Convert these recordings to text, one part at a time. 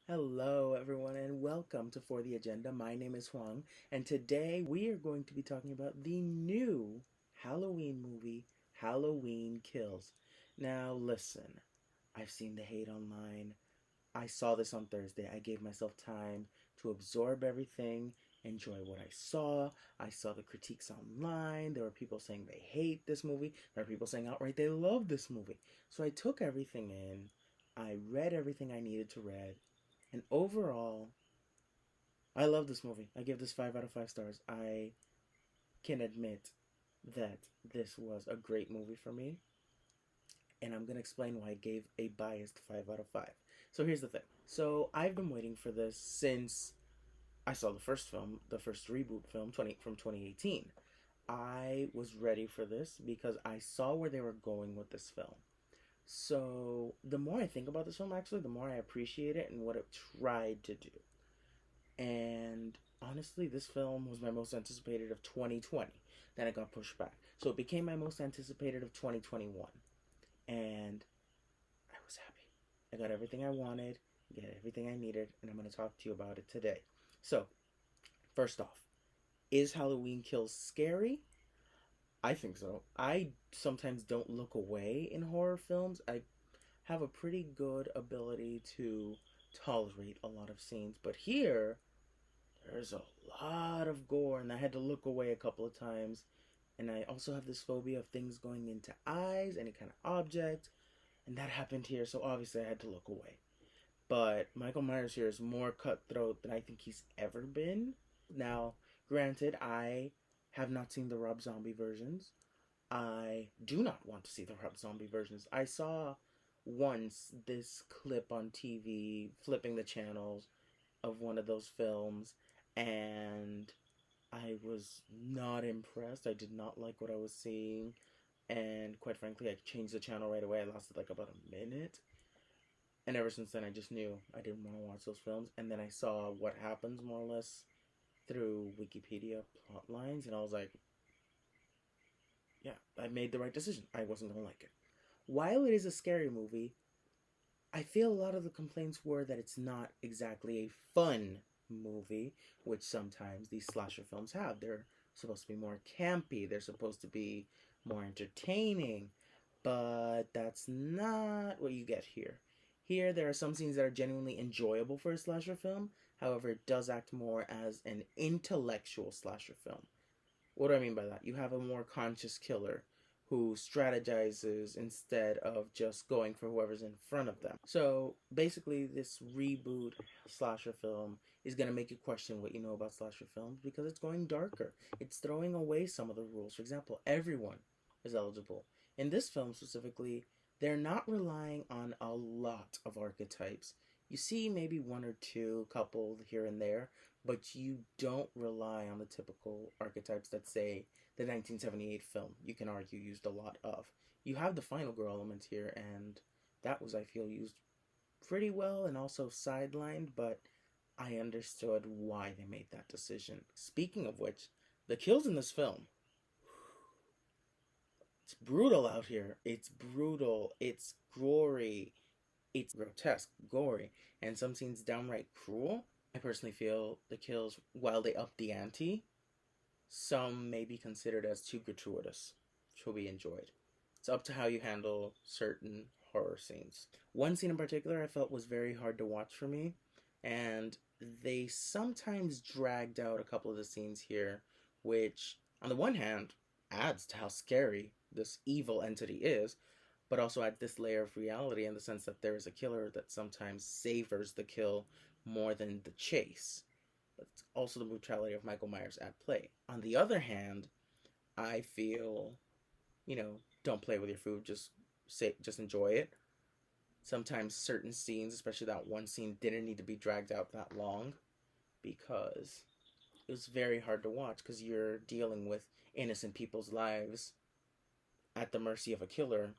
Hello, everyone, and welcome to For the Agenda. My name is Huang, and today we are going to be talking about the new Halloween movie, Halloween Kills. Now, listen, I've seen the hate online. I saw this on Thursday. I gave myself time to absorb everything, enjoy what I saw. I saw the critiques online. There were people saying they hate this movie, there are people saying outright they love this movie. So I took everything in, I read everything I needed to read. And overall, I love this movie. I give this 5 out of 5 stars. I can admit that this was a great movie for me, and I'm going to explain why I gave a biased 5 out of 5. So here's the thing. So I've been waiting for this since I saw the first film, the first reboot film from 2018. I was ready for this because I saw where they were going with this film. So the more I think about this film, actually, the more I appreciate it and what it tried to do. And honestly, this film was my most anticipated of 2020. Then it got pushed back. So it became my most anticipated of 2021. And I was happy. I got everything I wanted, got everything I needed, and I'm going to talk to you about it today. So, first off, is Halloween Kills scary? I think so. I sometimes don't look away in horror films. I have a pretty good ability to tolerate a lot of scenes, but here there's a lot of gore, and I had to look away a couple of times. And I also have this phobia of things going into eyes, any kind of object, and that happened here, so obviously I had to look away. But Michael Myers here is more cutthroat than I think he's ever been. Now, granted, I have not seen the Rob Zombie versions. I do not want to see the Rob Zombie versions. I saw once this clip on TV, flipping the channels, of one of those films, and I was not impressed. I did not like what I was seeing, and quite frankly, I changed the channel right away. I lasted like about a minute, and ever since then, I just knew I didn't want to watch those films. And then I saw what happens more or less through Wikipedia plot lines, and I was like, yeah, I made the right decision. I wasn't gonna like it. While it is a scary movie, I feel a lot of the complaints were that it's not exactly a fun movie, which sometimes these slasher films have. They're supposed to be more campy, they're supposed to be more entertaining, but that's not what you get here. Here, there are some scenes that are genuinely enjoyable for a slasher film. However, it does act more as an intellectual slasher film. What do I mean by that? You have a more conscious killer who strategizes instead of just going for whoever's in front of them. So basically, this reboot slasher film is going to make you question what you know about slasher films because it's going darker. It's throwing away some of the rules. For example, everyone is eligible. In this film specifically, they're not relying on a lot of archetypes. You see maybe one or two couple here and there, but you don't rely on the typical archetypes that say the 1978 film, you can argue, used a lot of. You have the final girl element here, and that was, I feel, used pretty well and also sidelined, but I understood why they made that decision. Speaking of which, the kills in this film, it's brutal out here. It's brutal. It's gory. It's grotesque, gory, and some scenes downright cruel. I personally feel the kills, while they up the ante, some may be considered as too gratuitous to be enjoyed. It's up to how you handle certain horror scenes. One scene in particular I felt was very hard to watch for me, and they sometimes dragged out a couple of the scenes here, which, on the one hand, adds to how scary this evil entity is, but also adds this layer of reality in the sense that there is a killer that sometimes savors the kill more than the chase. That's also the brutality of Michael Myers at play. On the other hand, I feel, don't play with your food, just enjoy it. Sometimes certain scenes, especially that one scene, didn't need to be dragged out that long because it was very hard to watch because you're dealing with innocent people's lives at the mercy of a killer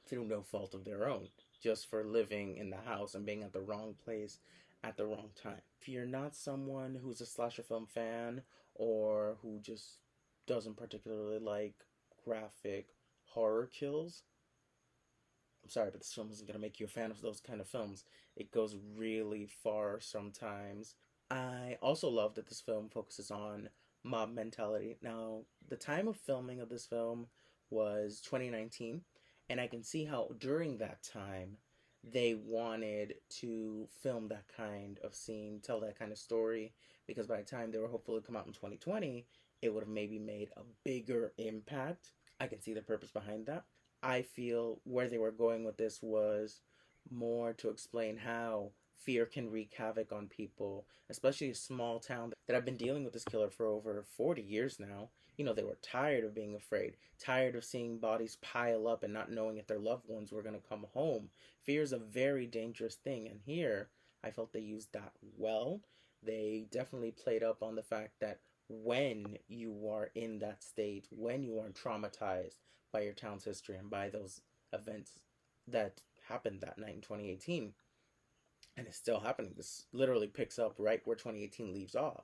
through no fault of their own, just for living in the house and being at the wrong place at the wrong time. If you're not someone who's a slasher film fan or who just doesn't particularly like graphic horror kills, I'm sorry, but this film isn't going to make you a fan of those kind of films. It goes really far sometimes. I also love that this film focuses on mob mentality. Now, the time of filming of this film was 2019, and I can see how during that time they wanted to film that kind of scene, tell that kind of story, because by the time they were hopefully come out in 2020, it would have maybe made a bigger impact. I can see the purpose behind that. I feel where they were going with this was more to explain how fear can wreak havoc on people, especially a small town that have been dealing with this killer for over 40 years now. You know, they were tired of being afraid, tired of seeing bodies pile up and not knowing if their loved ones were going to come home. Fear is a very dangerous thing, and here I felt they used that well. They definitely played up on the fact that when you are in that state, when you are traumatized by your town's history and by those events that happened that night in 2018, and it's still happening. This literally picks up right where 2018 leaves off.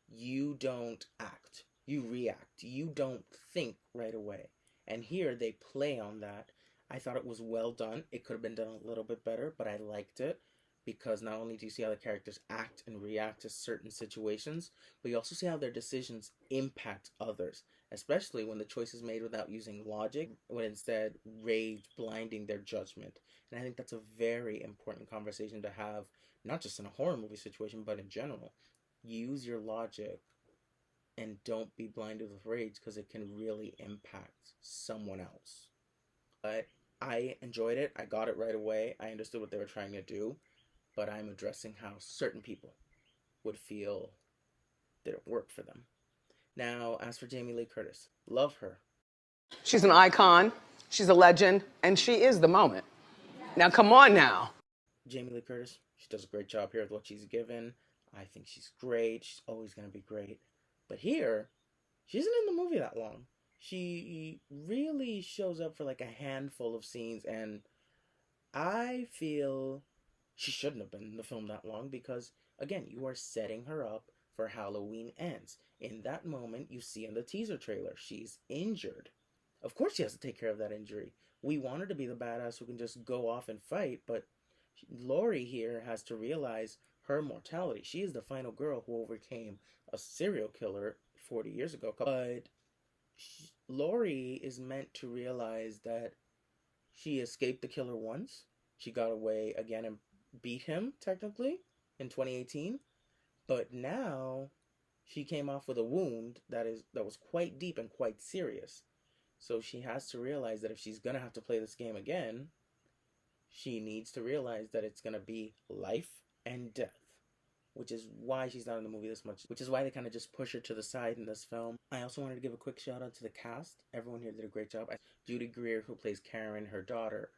You don't act, you react, you don't think right away. And here they play on that. I thought it was well done. It could have been done a little bit better, but I liked it because not only do you see how the characters act and react to certain situations, but you also see how their decisions impact others, especially when the choice is made without using logic, when instead rage blinding their judgment. And I think that's a very important conversation to have, not just in a horror movie situation, but in general. Use your logic and don't be blinded with rage because it can really impact someone else. But I enjoyed it. I got it right away. I understood what they were trying to do, but I'm addressing how certain people would feel didn't work for them. Now, as for Jamie Lee Curtis, love her. She's an icon, she's a legend, and she is the moment. Now, come on now. Jamie Lee Curtis, she does a great job here with what she's given. I think she's great. She's always going to be great. But here, she isn't in the movie that long. She really shows up for like a handful of scenes, and I feel she shouldn't have been in the film that long because, again, you are setting her up for Halloween Ends. In that moment, you see in the teaser trailer, she's injured. Of course she has to take care of that injury. We want her to be the badass who can just go off and fight, but Laurie here has to realize her mortality. She is the final girl who overcame a serial killer 40 years ago. But Laurie is meant to realize that she escaped the killer once. She got away again and beat him, technically, in 2018. But now she came off with a wound that was quite deep and quite serious. So she has to realize that if she's going to have to play this game again, she needs to realize that it's going to be life and death, which is why she's not in the movie this much, which is why they kind of just push her to the side in this film. I also wanted to give a quick shout out to the cast. Everyone here did a great job. Judy Greer, who plays Karen, her daughter,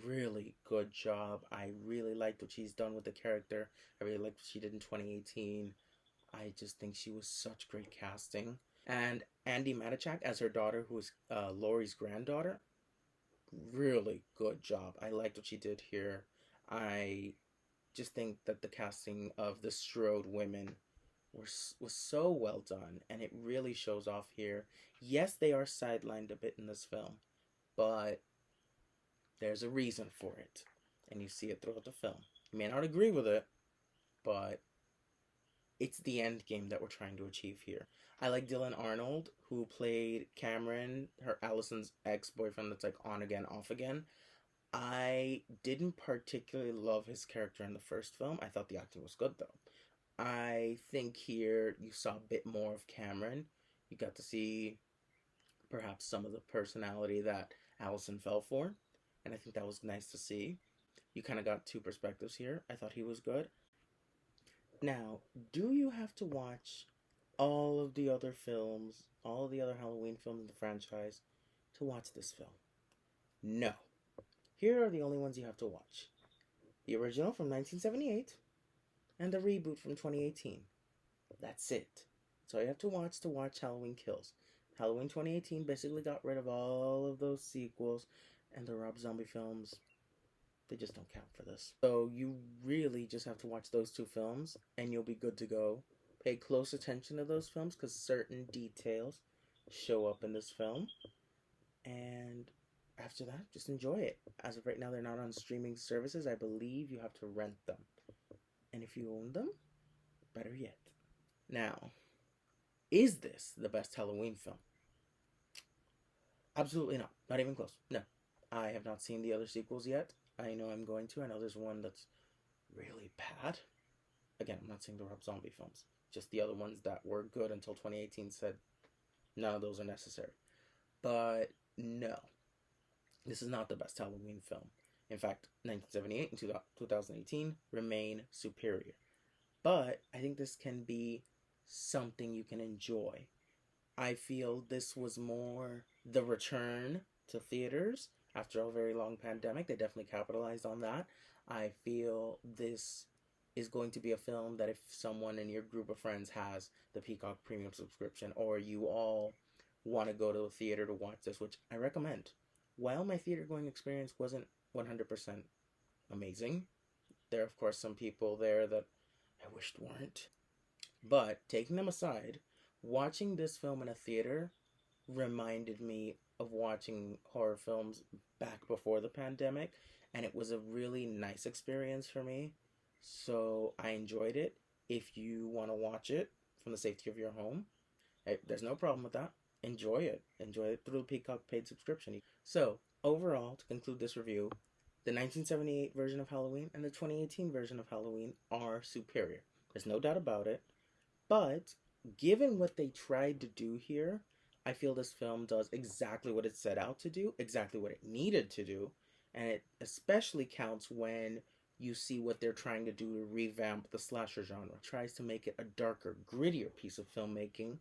really good job. I really liked what she's done with the character. I really liked what she did in 2018. I just think she was such great casting. And Andi Matichak as her daughter, who is Laurie's granddaughter, really good job. I liked what she did here. I just think that the casting of the Strode women was so well done, and it really shows off here. Yes, they are sidelined a bit in this film, but there's a reason for it, and you see it throughout the film. You may not agree with it, but it's the end game that we're trying to achieve here. I like Dylan Arnold, who played Cameron, her Allison's ex-boyfriend that's like on again, off again. I didn't particularly love his character in the first film. I thought the acting was good, though. I think here you saw a bit more of Cameron. You got to see perhaps some of the personality that Allison fell for, and I think that was nice to see. You kind of got two perspectives here. I thought he was good. Now, do you have to watch all of the other films, all of the other Halloween films in the franchise, to watch this film? No. Here are the only ones you have to watch. The original from 1978 and the reboot from 2018. That's it. That's all you have to watch Halloween Kills. Halloween 2018 basically got rid of all of those sequels, and the Rob Zombie films, they just don't count for this. So you really just have to watch those two films, and you'll be good to go. Pay close attention to those films, because certain details show up in this film. And after that, just enjoy it. As of right now, they're not on streaming services. I believe you have to rent them. And if you own them, better yet. Now, is this the best Halloween film? Absolutely not. Not even close. No. I have not seen the other sequels yet. I know I'm going to. I know there's one that's really bad. Again, I'm not saying the Rob Zombie films. Just the other ones that were good until 2018 said none of those are necessary. But no. This is not the best Halloween film. In fact, 1978 and 2018 remain superior. But I think this can be something you can enjoy. I feel this was more the return to theaters after a very long pandemic. They definitely capitalized on that. I feel this is going to be a film that if someone in your group of friends has the Peacock Premium subscription, or you all want to go to a theater to watch this, which I recommend. While my theater going experience wasn't 100% amazing, there are of course some people there that I wished weren't. But taking them aside, watching this film in a theater reminded me of watching horror films back before the pandemic, and it was a really nice experience for me. So I enjoyed it. If you want to watch it from the safety of your home, there's no problem with that. Enjoy it. Enjoy it through the Peacock paid subscription. So, overall, to conclude this review, the 1978 version of Halloween and the 2018 version of Halloween are superior. There's no doubt about it. But, given what they tried to do here, I feel this film does exactly what it set out to do, exactly what it needed to do, and it especially counts when you see what they're trying to do to revamp the slasher genre. It tries to make it a darker, grittier piece of filmmaking,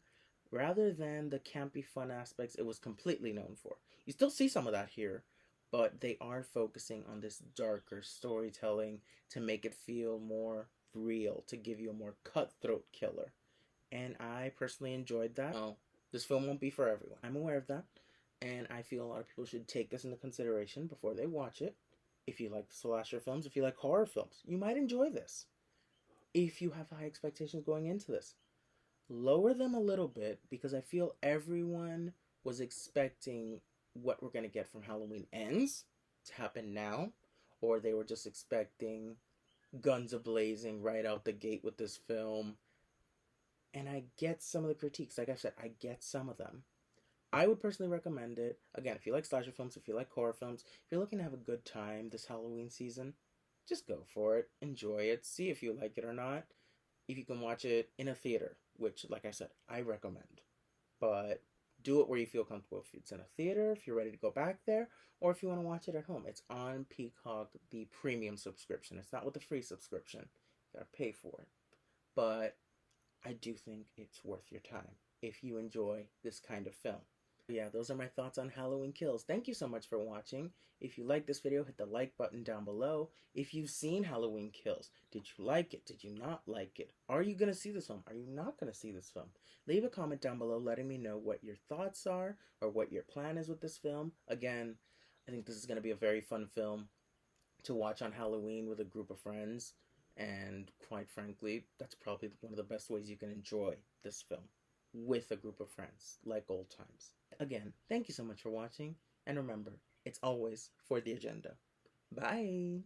rather than the campy fun aspects it was completely known for. You still see some of that here, but they are focusing on this darker storytelling to make it feel more real, to give you a more cutthroat killer. And I personally enjoyed that. Oh, this film won't be for everyone. I'm aware of that, and I feel a lot of people should take this into consideration before they watch it. If you like slasher films, if you like horror films, you might enjoy this. If you have high expectations going into this, lower them a little bit, because I feel everyone was expecting what we're going to get from Halloween Ends to happen now, or they were just expecting guns a-blazing right out the gate with this film. And I get some of the critiques. Like I said, I get some of them. I would personally recommend it. Again, if you like slasher films, if you like horror films, if you're looking to have a good time this Halloween season, just go for it. Enjoy it. See if you like it or not. If you can watch it in a theater, which, like I said, I recommend. But do it where you feel comfortable. If it's in a theater, if you're ready to go back there, or if you want to watch it at home. It's on Peacock, the premium subscription. It's not with the free subscription. You gotta pay for it. But I do think it's worth your time if you enjoy this kind of film. Yeah, those are my thoughts on Halloween Kills. Thank you so much for watching. If you like this video, hit the like button down below. If you've seen Halloween Kills, did you like it? Did you not like it? Are you going to see this film? Are you not going to see this film? Leave a comment down below letting me know what your thoughts are or what your plan is with this film. Again, I think this is going to be a very fun film to watch on Halloween with a group of friends. And quite frankly, that's probably one of the best ways you can enjoy this film, with a group of friends, like old times. Again, thank you so much for watching, and remember, it's always for the agenda. Bye!